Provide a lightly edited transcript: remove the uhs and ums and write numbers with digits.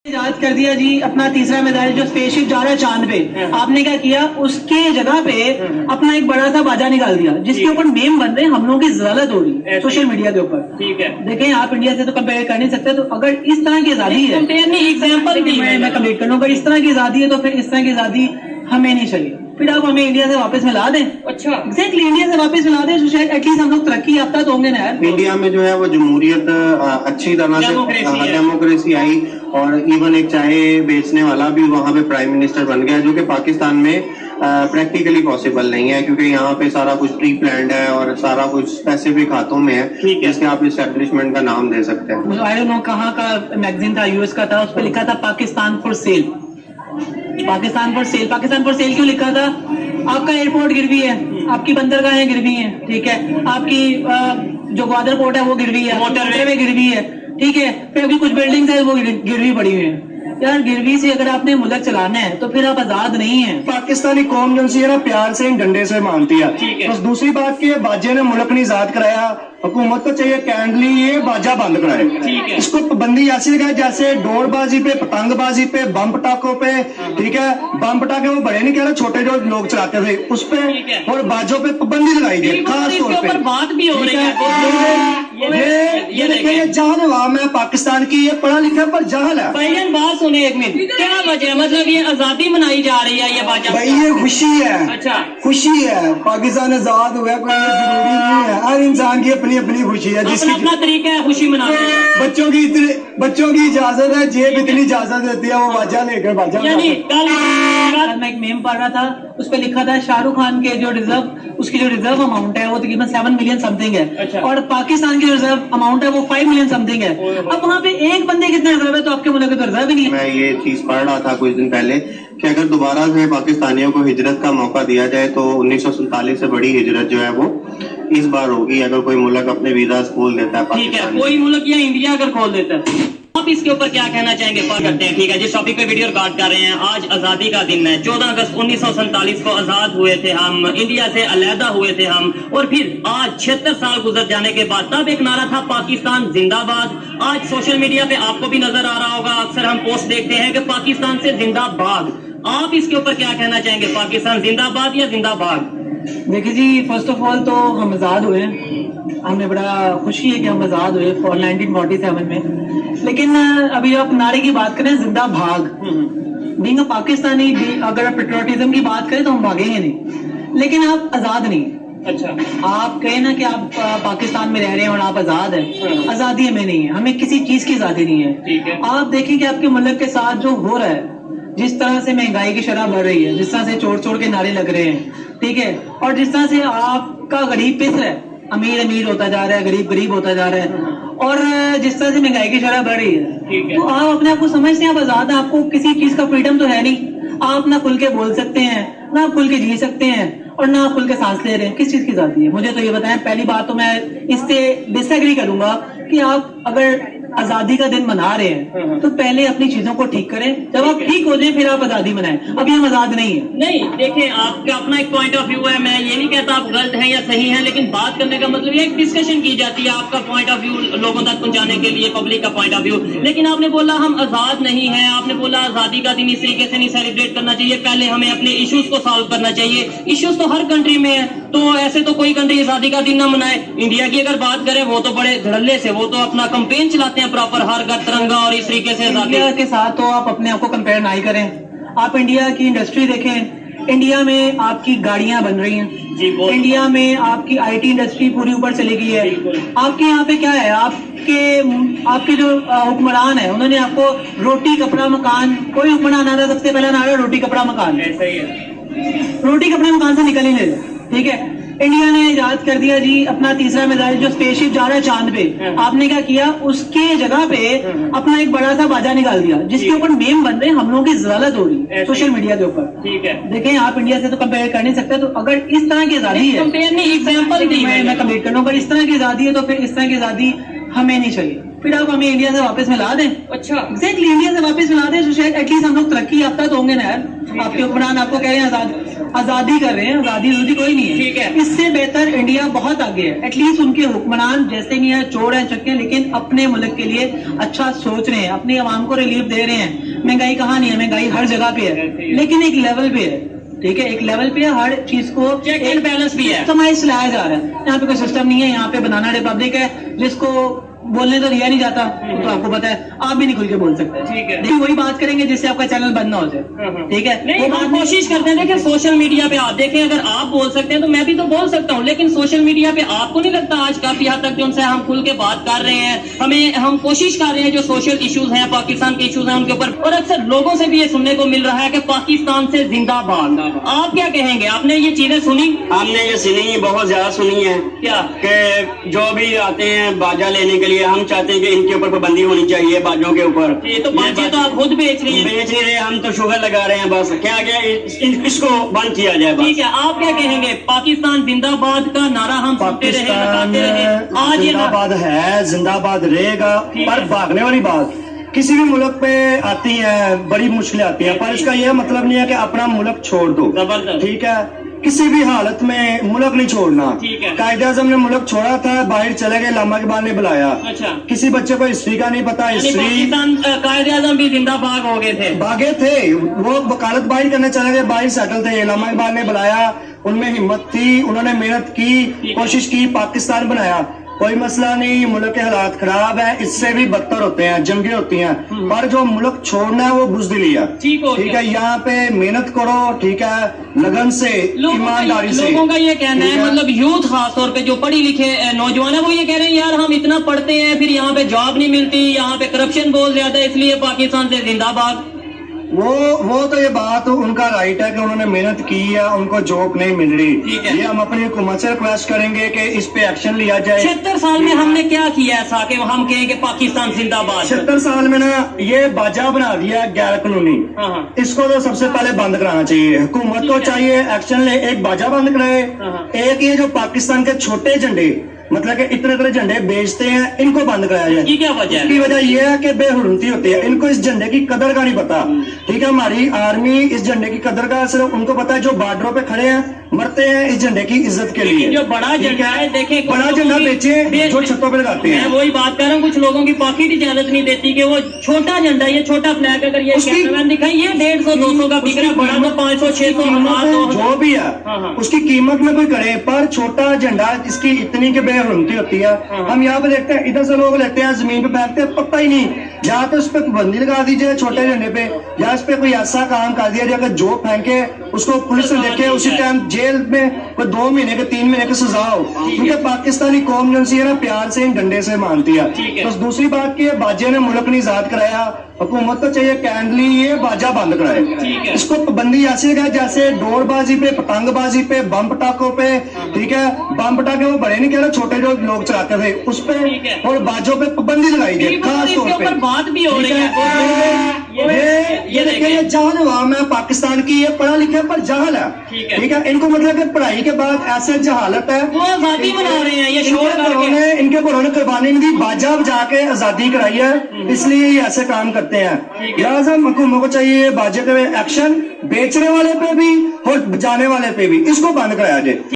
ایجاد کر دیا جی اپنا تیسرا میزائل جو اسپیس شپ جا رہا ہے چاند پہ. آپ نے کیا کیا اس کے جگہ پہ اپنا ایک بڑا سا باجا نکال دیا جس کے اوپر میم بن رہے ہم لوگوں کی ضرورت ہو رہی ہے سوشل میڈیا کے اوپر. دیکھیں آپ انڈیا سے تو کمپیئر کر نہیں سکتے, تو اگر اس طرح کی آزادی ہے میں کمپلیٹ کر لوں, اگر اس طرح کی آزادی ہے تو پھر اس طرح کی آزادی ہمیں نہیں چاہیے. پھر آپ ہمیں انڈیا سے واپس ملا دیں. اچھا ایگزیکٹلی انڈیا سے واپس ملا دیں, شاید ایٹ لیسٹ ہم لوگ ترقی یافتہ تو ہوں گے نا یار. انڈیا میں جو ہے وہ جمہوریت اچھی طرح سے ڈیموکریسی آئی, اور ایون ایک چائے بیچنے والا بھی وہاں پہ پرائم منسٹر بن گیا, جو کہ پاکستان میں پریکٹیکلی پاسبل نہیں ہے, کیونکہ یہاں پہ سارا کچھ پری پلانڈ ہے اور سارا کچھ اسپیسیفک ہاتھوں میں ہے جس کے آپ اسٹیبلشمنٹ کا نام دے سکتے ہیں. آئی ڈونٹ نو کہاں کا میگزین تھا, یو ایس کا تھا, اس پہ لکھا تھا Pakistan for sale. Pakistan for sale, Pakistan for sale کیوں لکھا تھا؟ آپ کا ایئرپورٹ گروی ہے, آپ کی بندرگاہیں گروی ہیں, ٹھیک ہے, آپ کی جو گوادر پورٹ ہے وہ گروی ہے, موٹر وے گروی ہے, ٹھیک ہے, پھر ابھی کچھ بلڈنگز ہیں وہ گروی پڑی ہوئی ہیں. یار گروی سے اگر آپ نے ملک چلانا ہے تو پھر آپ آزاد نہیں ہیں. پاکستانی قوم جو سی ہے نا پیار سے ڈنڈے سے مانتی ہے. بس دوسری بات کہ باجے نے ملک نہیں آزاد کرایا, حکومت کو چاہیے کینڈلی یہ باجا بند کرائے. اس کو پابندی ایسی لگائے جیسے ڈور بازی پہ, پتنگ بازی پہ, بم پٹاخوں پہ, ٹھیک ہے, بم پٹاخے وہ بڑے نہیں کہہ رہے, چھوٹے جو لوگ چلاتے تھے اس پہ, اور باجوں پہ پابندی لگائی گئی خاص طور پہ. بات بھی ہو رہی ہے یہ دیکھیں یہ جہل عوام ہے پاکستان کی, یہ پڑھا لکھا پر جہل ہے. بھائی بات سنیں ایک منٹ, کیا وجہ مطلب یہ آزادی منائی جا رہی ہے یہ باجا؟ بھائی یہ خوشی ہے. اچھا خوشی ہے, پاکستان آزاد ہوا کوئی ضروری نہیں ہے, ہر انسان کی اپنی اپنی خوشی ہے جس کی اپنا طریقہ ہے خوشی منانے کا. بچوں کی اجازت ہے, جیب اتنی اجازت دیتی ہے وہ باجا لے کر باجا. یعنی کل میں ایک میم پڑھ رہا تھا, اس پہ لکھا تھا شاہ رخ خان کے جو ریزرو, اس کی جو ریزرو اماؤنٹ ہے وہ تقریباً 7 ملین سم تھنگ ہے, اور پاکستان کی ریزرو اماؤنٹ ہے وہ 5 ملین سم تھنگ ہے. اب وہاں پہ ایک بندے کتنے ریزرو ہے, تو آپ کے ملک تو ریزرو ہی نہیں ہے. میں یہ چیز پڑھ رہا تھا کچھ دن پہلے کہ اگر دوبارہ سے پاکستانیوں کو ہجرت کا موقع دیا جائے تو 1947 سے بڑی ہجرت جو ہے وہ اس بار ہوگی, اگر کوئی ملک اپنے ویزا کھول دیتا ہے. ٹھیک ہے, کوئی ملک یا انڈیا اگر کھول دیتا ہے. آپ اس کے اوپر کیا کہنا چاہیں گے؟ بات کرتے ہیں, ٹھیک ہے, جس ٹاپک پہ ویڈیو ریکارڈ کر رہے ہیں. آج آزادی کا دن ہے, 14 اگست 1947 کو آزاد ہوئے تھے ہم, انڈیا سے علیحدہ ہوئے تھے ہم, اور پھر آج 76 سال گزر جانے کے بعد تب ایک نعرہ تھا پاکستان زندہ باد. آج سوشل میڈیا پہ آپ کو بھی نظر آ رہا ہوگا, اکثر ہم پوسٹ دیکھتے ہیں کہ پاکستان سے زندہ باد. آپ اس کے اوپر کیا کہنا چاہیں گے, پاکستان زندہ باد یا زندہ باد؟ دیکھیے جی, فرسٹ آف آل تو ہم آزاد ہوئے, ہمیں بڑا خوشی ہے کہ ہم آزاد ہوئے 1947 میں, لیکن ابھی آپ نعرے کی بات کریں زندہ بھاگ, بینگ اے پاکستانی, اگر پیٹریوٹزم کی بات کریں تو ہم بھاگیں گے نہیں, لیکن آپ آزاد نہیں. اچھا, آپ کہیں نا کہ آپ پاکستان میں رہ رہے ہیں اور آپ آزاد ہیں, آزادی ہمیں نہیں ہے, ہمیں کسی چیز کی آزادی نہیں ہے. آپ دیکھیں کہ آپ کے ملک کے ساتھ جو ہو رہا ہے, جس طرح سے مہنگائی کی شرح بڑھ رہی ہے, جس طرح سے چوڑ کے نعرے لگ رہے ہیں, ٹھیک ہے, اور جس طرح سے آپ کا غریب پس رہا ہے, امیر امیر ہوتا جا رہا ہے, غریب غریب ہوتا جا رہا ہے, اور جس طرح سے مہنگائی کی شرح بڑھ رہی ہے, تو آپ اپنے آپ کو سمجھتے ہیں آپ آزاد ہیں, آپ کو کسی چیز کا فریڈم تو ہے نہیں. آپ نہ کھل کے بول سکتے ہیں, نہ کھل کے جی سکتے ہیں, اور نہ کھل کے سانس لے رہے ہیں. کس چیز کی آزادی ہے؟ مجھے تو یہ بتائیں. پہلی بات تو میں اس سے ڈس ایگری کروں گا کہ آپ اگر آزادی کا دن منا رہے ہیں تو پہلے اپنی چیزوں کو ٹھیک کریں, جب آپ ٹھیک ہو جائیں پھر آپ آزادی منائیں. ابھی ہم آزاد نہیں ہیں. نہیں دیکھیں, آپ کا اپنا ایک پوائنٹ آف ویو ہے, میں یہ نہیں کہتا آپ غلط ہیں یا صحیح ہیں, لیکن بات کرنے کا مطلب یہ ایک ڈسکشن کی جاتی ہے, آپ کا پوائنٹ آف ویو لوگوں تک پہنچانے کے لیے, پبلک کا پوائنٹ آف ویو. لیکن آپ نے بولا ہم آزاد نہیں ہیں, آپ نے بولا آزادی کا دن اس طریقے سے نہیں سیلیبریٹ کرنا چاہیے, پہلے ہمیں اپنے ایشوز کو سالو کرنا چاہیے. ایشوز تو ہر کنٹری میں ہے, تو ایسے تو کوئی کنٹری آزادی کا دن نہ منائے. انڈیا کی اگر بات کریں وہ تو بڑے دھڑلے سے, وہ تو اپنا کمپین چلاتے ہیں پراپر, ہر گھر ترنگا, اور اس طریقے سے انڈیا کے ساتھ تو آپ اپنے آپ کو کمپیئر نہ ہی کریں. آپ انڈیا کی انڈسٹری دیکھیں, انڈیا میں آپ کی گاڑیاں بن رہی ہیں, انڈیا میں آپ کی آئی ٹی انڈسٹری پوری اوپر چلی گئی ہے. آپ کے یہاں پہ کیا ہے, آپ کے جو حکمران ہیں انہوں نے آپ کو روٹی کپڑا مکان, کوئی حکمران آ رہا سب سے پہلا نعرہ روٹی کپڑا مکان, روٹی کپڑے مکان سے نکل ہی نہیں رہے, ٹھیک ہے. انڈیا نے ایجاد کر دیا جی اپنا تیسرا میزائل جو اسپیس شپ جا رہا ہے چاند پہ. آپ نے کیا کیا اس کے جگہ پہ اپنا ایک بڑا سا باجا نکال دیا جس کے اوپر میم بن رہے ہم لوگوں کی ضرورت ہو رہی ہے سوشل میڈیا کے اوپر. دیکھیں آپ انڈیا سے تو کمپیئر کر نہیں سکتے, تو اگر اس طرح کی آزادی ہے, میں کمپلیٹ کر لوں, اگر اس طرح کی آزادی ہے تو پھر اس طرح کی آزادی ہمیں نہیں چاہیے. پھر آپ ہمیں انڈیا سے واپس ملا دیں. اچھا ایگزیکٹلی انڈیا سے واپس ملا دیں, شاید ایٹ لیسٹ ہم لوگ ترقی یافتہ تو ہوں گے نا یار. آپ کے حکمران آپ کو کہہ رہے ہیں آزاد, آزادی کر رہے ہیں, آزادی کوئی نہیں ہے. ٹھیک ہے. اس سے بہتر انڈیا بہت آگے ہے. ایٹ لیسٹ ان کے حکمران جیسے نہیں ہے, چور ہیں چکے ہیں, لیکن اپنے ملک کے لیے اچھا سوچ رہے ہیں, اپنی عوام کو ریلیف دے رہے ہیں. مہنگائی کہاں نہیں ہے, مہنگائی ہر جگہ پہ ہے, لیکن ایک لیول پہ ہے. ٹھیک ہے, ایک لیول پہ ہر چیز کو چیک اینڈ بیلنس بھی ہے. کمائی چلایا جا رہا ہے. یہاں پہ کوئی سسٹم نہیں ہے. یہاں پہ بنانا ریپبلک ہے جس کو بولنے تو دیا نہیں جاتا, تو آپ کو پتا ہے, آپ بھی نہیں کھل کے بول سکتے. ٹھیک ہے. لیکن وہی بات کریں گے جس سے آپ کا چینل بند نہ ہو جائے. ٹھیک ہے, نہیں, ہم کوشش کرتے ہیں. دیکھیں سوشل میڈیا پہ آپ دیکھیں, اگر آپ بول سکتے ہیں تو میں بھی تو بول سکتا ہوں, لیکن سوشل میڈیا پہ آپ کو نہیں لگتا آج کافی حد تک جو ان سے ہم کھل کے بات کر رہے ہیں, ہم کوشش کر رہے ہیں جو سوشل ایشوز ہیں, پاکستان کے ایشوز ہیں ان کے اوپر, اور اکثر لوگوں سے بھی یہ سننے کو مل رہا ہے کہ پاکستان سے زندہ باد. آپ کیا کہیں گے؟ آپ نے یہ چیزیں سنی؟ ہم نے یہ سنی, بہت زیادہ سنی ہے. کیا کہ جو بھی آتے ہیں باجا لینے کے لیے, ہم چاہتے ہیں کہ ان کے اوپر پابندی ہونی چاہیے, باجوں کے اوپر. یہ تو باجے تو آپ خود بیچ رہی ہیں. بیچ نہیں رہے, ہم تو شوگر لگا رہے ہیں. بس کیا اس کو بند کیا جائے. بس ٹھیک ہے, آپ کیا کہیں گے؟ پاکستان زندہ باد کا نعرہ ہم سنتے رہے, پاکستان بتاتے رہے, آج یہ زندہ باد ہے, زندہ باد رہے گا. پر بھاگنے والی بات کسی بھی ملک پہ آتی ہے, بڑی مشکلیں آتی ہیں, پر اس کا یہ مطلب نہیں ہے کہ اپنا ملک چھوڑ دو. زبردست. ٹھیک ہے, کسی بھی حالت میں ملک نہیں چھوڑنا. ٹھیک ہے. قائد اعظم نے ملک چھوڑا تھا, باہر چلے گئے, علامہ اقبال نے بلایا. اچھا, کسی بچے کو ہسٹری کا نہیں پتا, یعنی ہسٹری پاکستان قائد اعظم بھی زندہ باد ہو گئے تھے. بھاگے تھے, وہ وکالت باہر کرنے چلے گئے, باہر سیٹل تھے. علامہ اقبال نے بلایا, ان میں ہمت تھی, انہوں نے محنت کی, کوشش کی, پاکستان بنایا. کوئی مسئلہ نہیں, ملک کے حالات خراب ہیں, اس سے بھی بدتر ہوتے ہیں, جنگیں ہوتی ہیں, پر جو ملک چھوڑنا ہے وہ بزدلی ہے. ٹھیک ہو ٹھیک ہے, یہاں پہ محنت کرو, ٹھیک ہے, لگن سے, ایمانداری سے. لوگوں کا یہ کہنا ہے, ٹھیک ہے. مطلب یوتھ خاص طور پہ جو پڑھی لکھے نوجوان ہیں, وہ یہ کہہ رہے ہیں یار ہم اتنا پڑھتے ہیں, پھر یہاں پہ جاب نہیں ملتی, یہاں پہ کرپشن بہت زیادہ ہے, اس لیے پاکستان سے زندہ باد. وہ تو یہ بات ان کا رائٹ ہے کہ انہوں نے محنت کی ہے, ان کو جاب نہیں مل رہی. ٹھیک ہے. یہ ہم اپنی حکومت سے ریکویسٹ کریں گے کہ اس پہ ایکشن لیا جائے. 76 سال میں ہم نے کیا کیا ایسا کہ ہم کہیں کہ پاکستان زندہ باد؟ 76 سال میں نا یہ باجا بنا دیا غیر قانونی. ہاں. اس کو تو سب سے پہلے بند کرانا چاہیے. حکومت کو چاہیے ایکشن لے, ایک باجا بند کرائے. ایک یہ جو پاکستان کے چھوٹے جھنڈے, مطلب کہ اتنے جھنڈے بیچتے ہیں, ان کو بند کرایا جائے. یہ کیا وجہ ہے؟ اس کی وجہ یہ ہے کہ بے حرمتی ہوتی ہے, ان کو اس جھنڈے کی قدر کا نہیں پتا. ٹھیک ہے, ہماری آرمی اس جھنڈے کی قدر کا صرف ان کو پتا ہے, جو بارڈروں پہ کھڑے ہیں مرتے ہیں اس جھنڈے کی عزت کے لیے. جو بڑا جھنڈا ہے, دیکھیں بڑا جھنڈا بیچے جو چھتوں پہ لگاتے ہیں. میں وہی بات کر رہا ہوں, کچھ لوگوں کی پاکٹ اجازت نہیں دیتی کہ وہ چھوٹا جھنڈا, یہ چھوٹا فلیگ اگر یہ کیمرہ مین دکھائیں, یہ 150-200 کا بک رہا ہے, بڑا تو 500-600 جو بھی ہے اس کی قیمت میں کوئی کرے, پر چھوٹا جھنڈا اس کی اتنی کہ بے حرمتی ہوتی ہے. ہم یہاں پہ دیکھتے ہیں, ادھر سے لوگ لیتے ہیں, زمین پہ پھینکتے ہیں, پتہ ہی نہیں. یا تو اس پہ بندی لگا دیجیے چھوٹے جھنڈے پہ, یا اس پہ کوئی ایسا کام کر دیا جائے کہ جو پھینکے اس کو پولیس نے دیکھے, اسی ٹائم جیل میں کوئی 2 مہینے کے 3 مہینے کی سزا ہو. کیونکہ پاکستانی قوم جو ہے نا پیار سے ان ڈنڈے سے مانتی ہے. بس دوسری بات کی, باجے نے ملک نہیں آزاد کرایا, حکومت کو چاہیے کینڈلی یہ باجا بند کرائے. اس کو پابندی ایسی ہے جیسے ڈور بازی پہ, پتنگ بازی پہ, بم پٹاخوں پہ. ٹھیک ہے, بم پٹاخے وہ بڑے نہیں کہہ رہے, چھوٹے جو لوگ چلاتے تھے اس پہ, اور باجوں پہ پابندی لگائی جائے خاص طور پہ. بات بھی ہو رہی ہے. یہ دیکھیں, یہ جہل عوام ہے پاکستان کی, یہ پڑھا لکھا پر جہل ہے. ٹھیک ہے, ان کو مطلب کہ پڑھائی کے بعد ایسے جہالت ہے, وہ آزادی منا رہے ہیں, یہ شور کر کے ان کے گھروں نے قربانی نہیں دی, باجا بجا کے آزادی کرائی ہے, اس لیے یہ ایسے کام کرتے ہیں. لہٰذا حکومت کو چاہیے باجے پہ ایکشن, بیچنے والے پہ بھی اور بجانے والے پہ بھی, اس کو بند کرایا جائے.